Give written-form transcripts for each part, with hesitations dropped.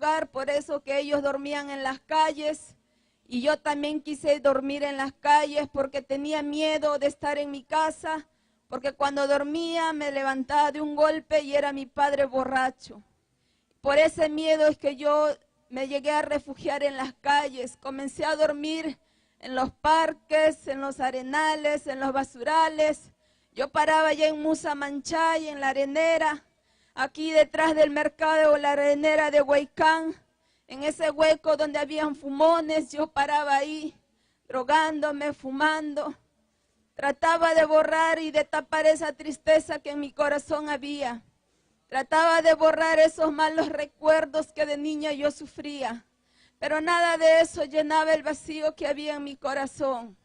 lugar, por eso que ellos dormían en las calles. Y yo también quise dormir en las calles porque tenía miedo de estar en mi casa, porque cuando dormía me levantaba de un golpe y era mi padre borracho. Por ese miedo es que yo me llegué a refugiar en las calles. Comencé a dormir en los parques, en los arenales, en los basurales. Yo paraba ya en Musa Manchay, en la arenera, aquí detrás del mercado, la arenera de Huaycán. En ese hueco donde habían fumones, yo paraba ahí, drogándome, fumando. Trataba de borrar y de tapar esa tristeza que en mi corazón había. Trataba de borrar esos malos recuerdos que de niña yo sufría. Pero nada de eso llenaba el vacío que había en mi corazón.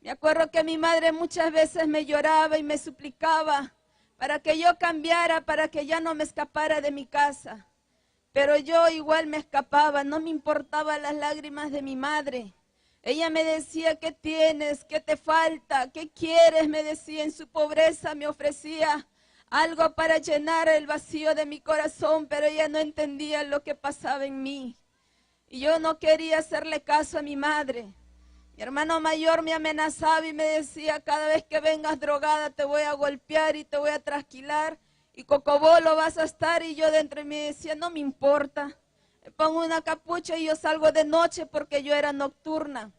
Me acuerdo que mi madre muchas veces me lloraba y me suplicaba para que yo cambiara, para que ya no me escapara de mi casa. Pero yo igual me escapaba, no me importaban las lágrimas de mi madre. Ella me decía, ¿qué tienes? ¿Qué te falta? ¿Qué quieres? Me decía, en su pobreza me ofrecía algo para llenar el vacío de mi corazón, pero ella no entendía lo que pasaba en mí. Y yo no quería hacerle caso a mi madre. Mi hermano mayor me amenazaba y me decía, cada vez que vengas drogada te voy a golpear y te voy a trasquilar. Y cocobolo vas a estar, y yo dentro de mí decía, no me importa. Me pongo una capucha y yo salgo de noche porque yo era nocturna.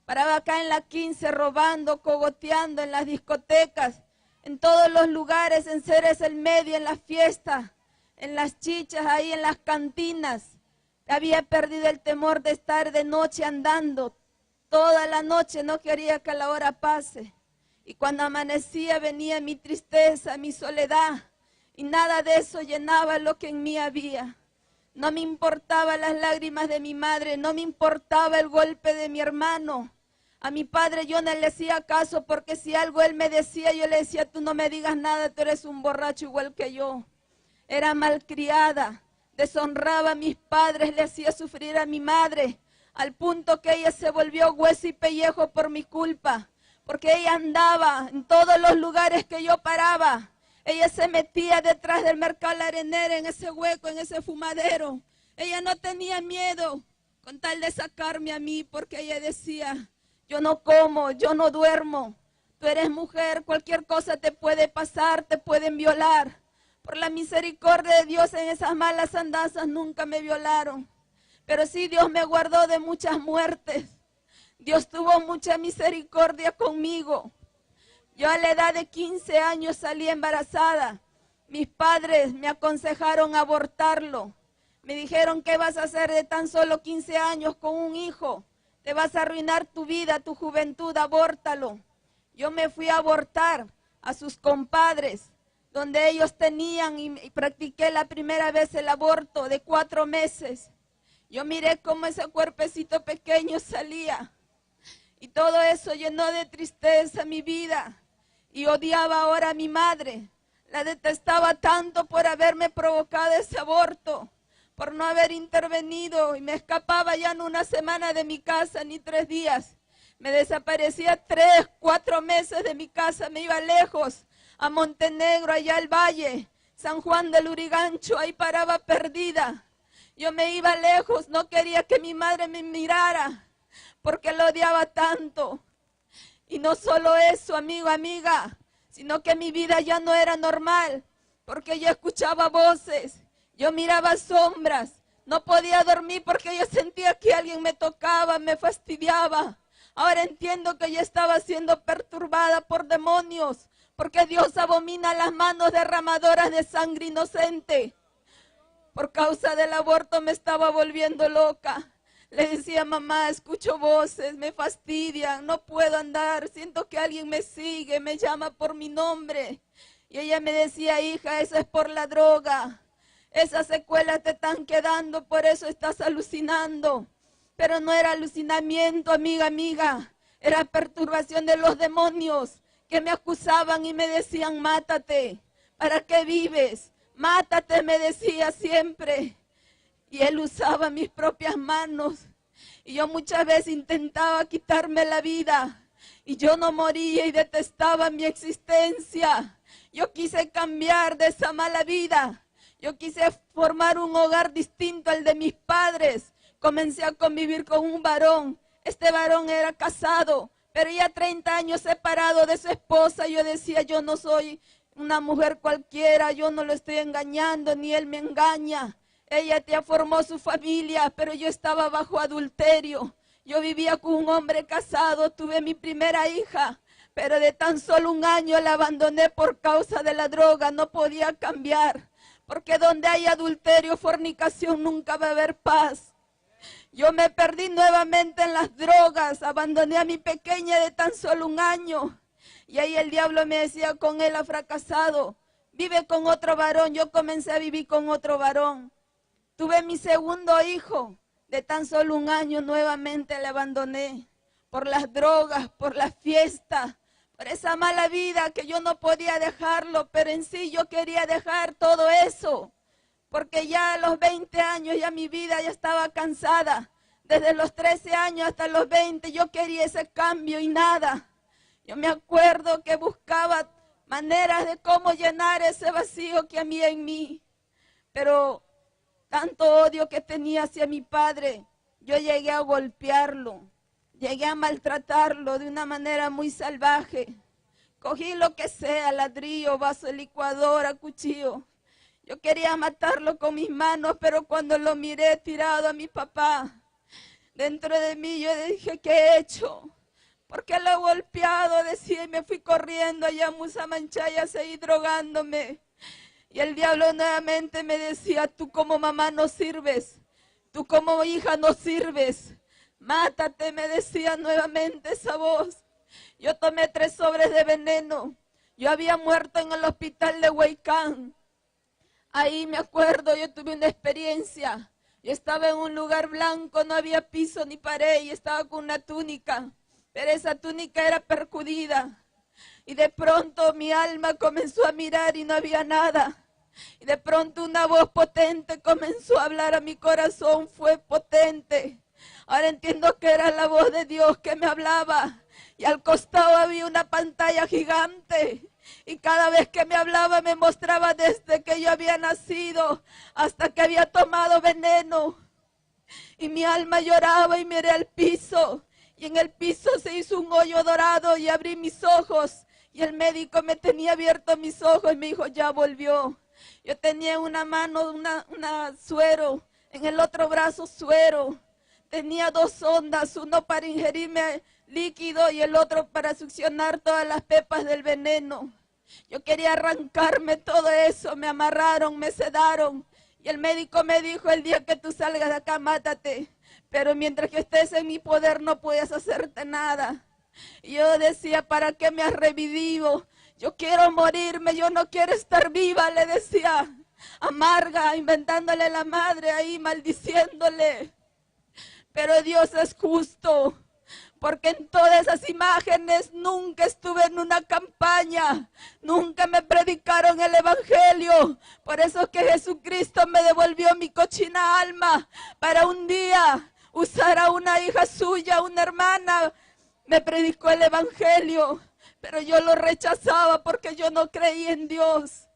Paraba acá en la 15 robando, cogoteando en las discotecas, en todos los lugares, en Ceres el Medio, en las fiestas, en las chichas, ahí en las cantinas. Había perdido el temor de estar de noche andando. Toda la noche no quería que la hora pase. Y cuando amanecía venía mi tristeza, mi soledad. Y nada de eso llenaba lo que en mí había. No me importaba las lágrimas de mi madre, no me importaba el golpe de mi hermano. A mi padre yo no le hacía caso porque si algo él me decía, yo le decía, tú no me digas nada, tú eres un borracho igual que yo. Era malcriada, deshonraba a mis padres, le hacía sufrir a mi madre, al punto que ella se volvió hueso y pellejo por mi culpa, porque ella andaba en todos los lugares que yo paraba. Ella se metía detrás del mercado La Arenera, en ese hueco, en ese fumadero. Ella no tenía miedo con tal de sacarme a mí, porque ella decía, yo no como, yo no duermo. Tú eres mujer, cualquier cosa te puede pasar, te pueden violar. Por la misericordia de Dios, en esas malas andanzas nunca me violaron. Pero sí, Dios me guardó de muchas muertes. Dios tuvo mucha misericordia conmigo. Yo a la edad de 15 años salí embarazada. Mis padres me aconsejaron abortarlo. Me dijeron, ¿qué vas a hacer de tan solo 15 años con un hijo? Te vas a arruinar tu vida, tu juventud, abórtalo. Yo me fui a abortar a sus compadres, donde ellos tenían, y practiqué la primera vez el aborto de 4 meses. Yo miré cómo ese cuerpecito pequeño salía. Y todo eso llenó de tristeza mi vida. Y odiaba ahora a mi madre. La detestaba tanto por haberme provocado ese aborto, por no haber intervenido. Y me escapaba ya no una semana de mi casa, ni 3 días. Me desaparecía 3, 4 meses de mi casa. Me iba lejos, a Montenegro, allá al valle, San Juan del Urigancho. Ahí paraba perdida. Yo me iba lejos, no quería que mi madre me mirara, porque lo odiaba tanto. Y no solo eso, amigo, amiga, sino que mi vida ya no era normal, porque yo escuchaba voces, yo miraba sombras, no podía dormir porque yo sentía que alguien me tocaba, me fastidiaba. Ahora entiendo que yo estaba siendo perturbada por demonios, porque Dios abomina las manos derramadoras de sangre inocente. Por causa del aborto me estaba volviendo loca. Le decía, mamá, escucho voces, me fastidian, no puedo andar, siento que alguien me sigue, me llama por mi nombre. Y ella me decía, hija, eso es por la droga. Esas secuelas te están quedando, por eso estás alucinando. Pero no era alucinamiento, amiga, amiga. Era perturbación de los demonios que me acusaban y me decían, mátate. ¿Para qué vives? Mátate, me decía siempre. Y él usaba mis propias manos. Y yo muchas veces intentaba quitarme la vida. Y yo no moría y detestaba mi existencia. Yo quise cambiar de esa mala vida. Yo quise formar un hogar distinto al de mis padres. Comencé a convivir con un varón. Este varón era casado, pero ya 30 años separado de su esposa. Yo decía, yo no soy una mujer cualquiera, yo no lo estoy engañando, ni él me engaña. Ella ya formó su familia, pero yo estaba bajo adulterio. Yo vivía con un hombre casado, tuve mi primera hija, pero de tan solo un año la abandoné por causa de la droga, no podía cambiar. Porque donde hay adulterio, fornicación, nunca va a haber paz. Yo me perdí nuevamente en las drogas, abandoné a mi pequeña de tan solo un año. Y ahí el diablo me decía, con él ha fracasado, vive con otro varón. Yo comencé a vivir con otro varón. Tuve mi segundo hijo, de tan solo un año nuevamente le abandoné. Por las drogas, por las fiestas, por esa mala vida que yo no podía dejarlo, pero en sí yo quería dejar todo eso. Porque ya a los 20 años ya mi vida ya estaba cansada. Desde los 13 años hasta los 20 yo quería ese cambio y nada. Yo me acuerdo que buscaba maneras de cómo llenar ese vacío que había en mí. Pero tanto odio que tenía hacia mi padre, yo llegué a golpearlo. Llegué a maltratarlo de una manera muy salvaje. Cogí lo que sea, ladrillo, vaso de licuadora, cuchillo. Yo quería matarlo con mis manos, pero cuando lo miré tirado a mi papá, dentro de mí yo dije, ¿qué he hecho? ¿Por qué lo he golpeado? Decía, y me fui corriendo allá a Musamanchaya a seguir drogándome. Y el diablo nuevamente me decía, tú como mamá no sirves, tú como hija no sirves. Mátate, me decía nuevamente esa voz. Yo tomé 3 sobres de veneno. Yo había muerto en el hospital de Huaycán. Ahí me acuerdo, yo tuve una experiencia. Yo estaba en un lugar blanco, no había piso ni pared y estaba con una túnica. Pero esa túnica era percudida. Y de pronto mi alma comenzó a mirar y no había nada. Y de pronto una voz potente comenzó a hablar a mi corazón, fue potente. Ahora entiendo que era la voz de Dios que me hablaba. Y al costado había una pantalla gigante. Y cada vez que me hablaba me mostraba desde que yo había nacido hasta que había tomado veneno. Y mi alma lloraba y miré al piso. Y en el piso se hizo un hoyo dorado y abrí mis ojos. Y el médico me tenía abierto mis ojos y me dijo, ya volvió. Yo tenía en una mano una suero, en el otro brazo suero. Tenía 2 sondas, uno para ingerirme líquido y el otro para succionar todas las pepas del veneno. Yo quería arrancarme todo eso, me amarraron, me sedaron. Y el médico me dijo, el día que tú salgas de acá, mátate. Pero mientras que estés en mi poder no puedes hacerte nada. Y yo decía, ¿para qué me has revivido? Yo quiero morirme, yo no quiero estar viva, le decía. Amarga, inventándole la madre ahí, maldiciéndole. Pero Dios es justo, porque en todas esas imágenes nunca estuve en una campaña, nunca me predicaron el evangelio. Por eso es que Jesucristo me devolvió mi cochina alma para un día usar a una hija suya, una hermana, me predicó el evangelio. Pero yo lo rechazaba porque yo no creía en Dios.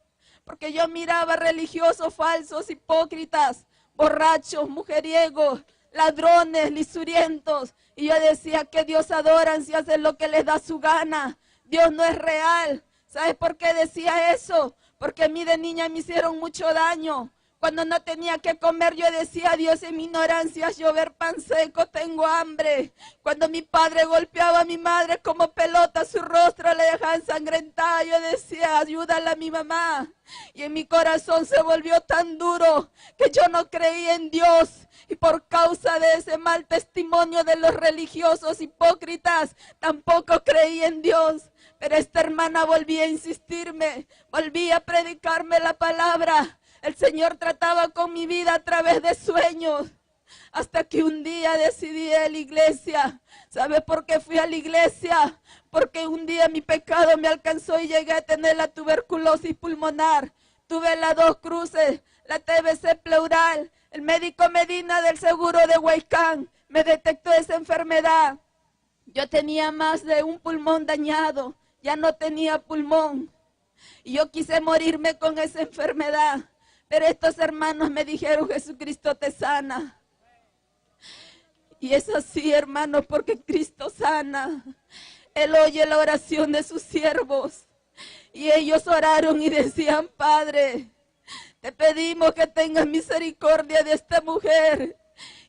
Porque yo miraba religiosos falsos, hipócritas, borrachos, mujeriegos, ladrones, lisurientos. Y yo decía que Dios adoran si hacen lo que les da su gana. Dios no es real. ¿Sabes por qué decía eso? Porque a mí de niña me hicieron mucho daño. Cuando no tenía que comer, yo decía, Dios, en mi ignorancia, llover pan seco, tengo hambre. Cuando mi padre golpeaba a mi madre como pelota, su rostro le dejaba ensangrentada, yo decía, ayúdala a mi mamá. Y en mi corazón se volvió tan duro que yo no creía en Dios. Y por causa de ese mal testimonio de los religiosos hipócritas, tampoco creí en Dios. Pero esta hermana volvía a insistirme, volvía a predicarme la palabra. El Señor trataba con mi vida a través de sueños, hasta que un día decidí ir a la iglesia. ¿Sabe por qué fui a la iglesia? Porque un día mi pecado me alcanzó y llegué a tener la tuberculosis pulmonar. Tuve las 2 cruces, la TBC pleural. El médico Medina del seguro de Huaycán me detectó esa enfermedad. Yo tenía más de un pulmón dañado, ya no tenía pulmón. Y yo quise morirme con esa enfermedad. Pero estos hermanos me dijeron, Jesucristo te sana. Y es así, hermanos, porque Cristo sana. Él oye la oración de sus siervos. Y ellos oraron y decían, Padre, te pedimos que tengas misericordia de esta mujer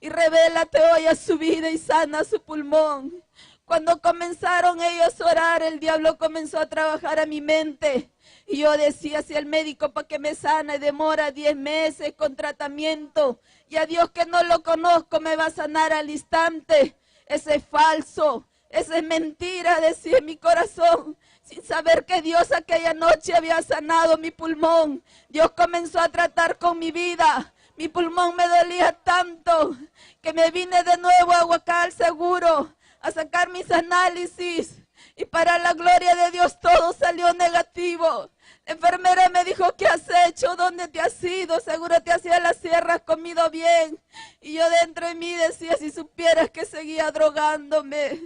y revélate hoy a su vida y sana su pulmón. Cuando comenzaron ellos a orar, el diablo comenzó a trabajar a mi mente. Y yo decía, si el médico para que me sane demora 10 meses con tratamiento, y a Dios que no lo conozco me va a sanar al instante. Ese es falso, esa es mentira, decía en mi corazón, sin saber que Dios aquella noche había sanado mi pulmón. Dios comenzó a tratar con mi vida. Mi pulmón me dolía tanto que me vine de nuevo a Huacal Seguro a sacar mis análisis. Y para la gloria de Dios todo salió negativo. La enfermera me dijo, ¿qué has hecho? ¿Dónde te has ido? Seguro te has ido a la sierra, has comido bien. Y yo dentro de mí decía, si supieras que seguía drogándome.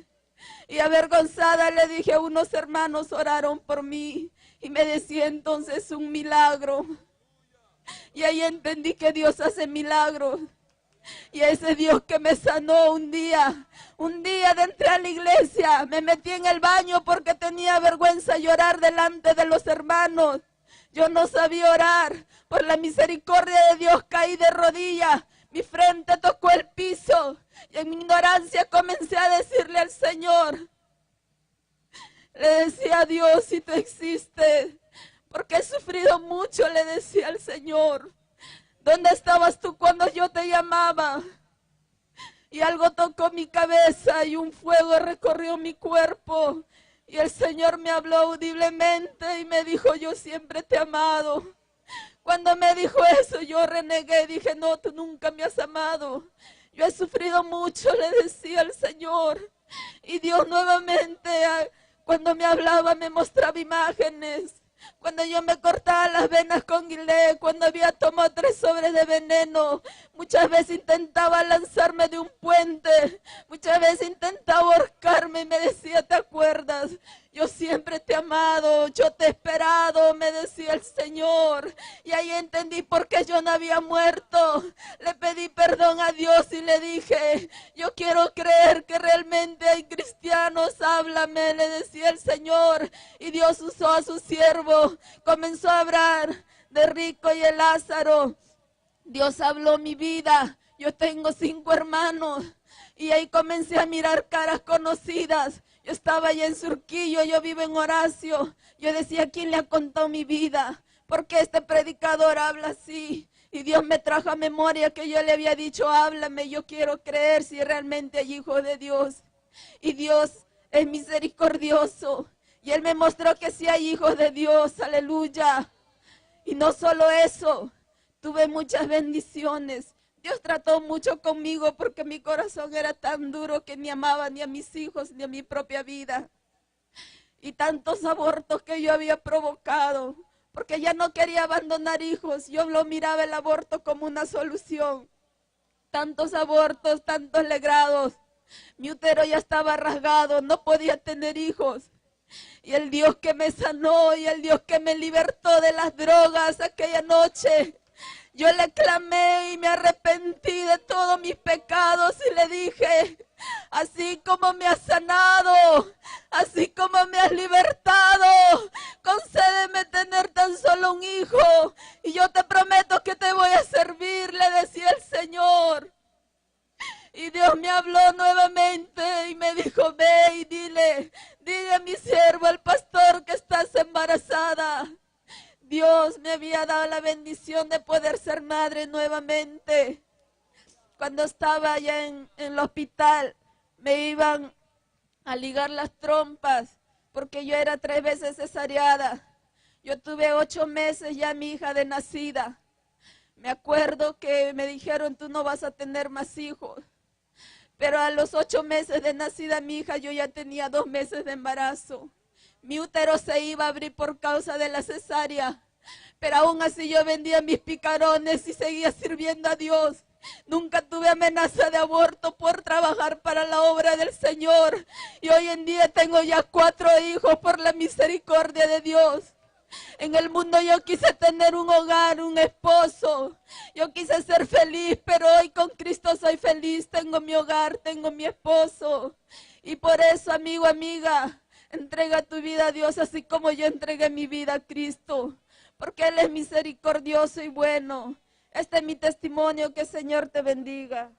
Y avergonzada le dije, unos hermanos oraron por mí. Y me decía entonces un milagro. Y ahí entendí que Dios hace milagros. Y ese Dios que me sanó un día de entrar a la iglesia, me metí en el baño porque tenía vergüenza llorar delante de los hermanos. Yo no sabía orar. Por la misericordia de Dios caí de rodillas. Mi frente tocó el piso. Y en mi ignorancia comencé a decirle al Señor. Le decía a Dios, si tú existes, porque he sufrido mucho, le decía al Señor. ¿Dónde estabas tú cuando yo te llamaba? Y algo tocó mi cabeza y un fuego recorrió mi cuerpo. Y el Señor me habló audiblemente y me dijo, yo siempre te he amado. Cuando me dijo eso, yo renegué, dije, no, tú nunca me has amado. Yo he sufrido mucho, le decía al Señor. Y Dios nuevamente, cuando me hablaba, me mostraba imágenes. Cuando yo me cortaba las venas con Gilead, cuando había tomado 3 sobres de veneno, muchas veces intentaba lanzarme de un puente, muchas veces intentaba ahorcarme y me decía, ¿te acuerdas? Yo siempre te he amado, yo te he esperado, me decía el Señor. Y ahí entendí por qué yo no había muerto. Le pedí perdón a Dios y le dije, yo quiero creer que realmente hay cristianos, háblame, le decía el Señor. Y Dios usó a su siervo, comenzó a hablar de Rico y el Lázaro. Dios habló mi vida, yo tengo 5 hermanos. Y ahí comencé a mirar caras conocidas. Yo estaba allá en Surquillo, yo vivo en Horacio. Yo decía, ¿quién le ha contado mi vida? ¿Por qué este predicador habla así? Y Dios me trajo a memoria que yo le había dicho, háblame, yo quiero creer si realmente hay hijo de Dios. Y Dios es misericordioso. Y Él me mostró que sí hay hijos de Dios, aleluya. Y no solo eso, tuve muchas bendiciones. Dios trató mucho conmigo porque mi corazón era tan duro que ni amaba ni a mis hijos ni a mi propia vida. Y tantos abortos que yo había provocado, porque ya no quería abandonar hijos. Yo lo miraba el aborto como una solución. Tantos abortos, tantos legrados. Mi útero ya estaba rasgado, no podía tener hijos. Y el Dios que me sanó y el Dios que me libertó de las drogas aquella noche, yo le clamé y me arrepentí de todos mis pecados y le dije, así como me has sanado, así como me has libertado, concédeme tener tan solo un hijo y yo te prometo que te voy a servir, le decía el Señor. Y Dios me habló nuevamente y me dijo, ve y dile a mi siervo, al pastor, que estás embarazada. Dios me había dado la bendición de poder ser madre nuevamente. Cuando estaba allá en el hospital, me iban a ligar las trompas, porque yo era 3 veces cesareada. Yo tuve 8 meses ya mi hija de nacida. Me acuerdo que me dijeron, tú no vas a tener más hijos. Pero a los 8 meses de nacida mi hija, yo ya tenía 2 meses de embarazo. Mi útero se iba a abrir por causa de la cesárea. Pero aún así yo vendía mis picarones y seguía sirviendo a Dios. Nunca tuve amenaza de aborto por trabajar para la obra del Señor. Y hoy en día tengo ya 4 hijos por la misericordia de Dios. En el mundo yo quise tener un hogar, un esposo. Yo quise ser feliz, pero hoy con Cristo soy feliz. Tengo mi hogar, tengo mi esposo. Y por eso, amigo, amiga, entrega tu vida a Dios así como yo entregué mi vida a Cristo. Porque Él es misericordioso y bueno. Este es mi testimonio. Que el Señor te bendiga.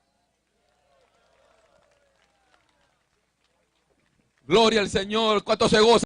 Gloria al Señor. ¿Cuánto se goza?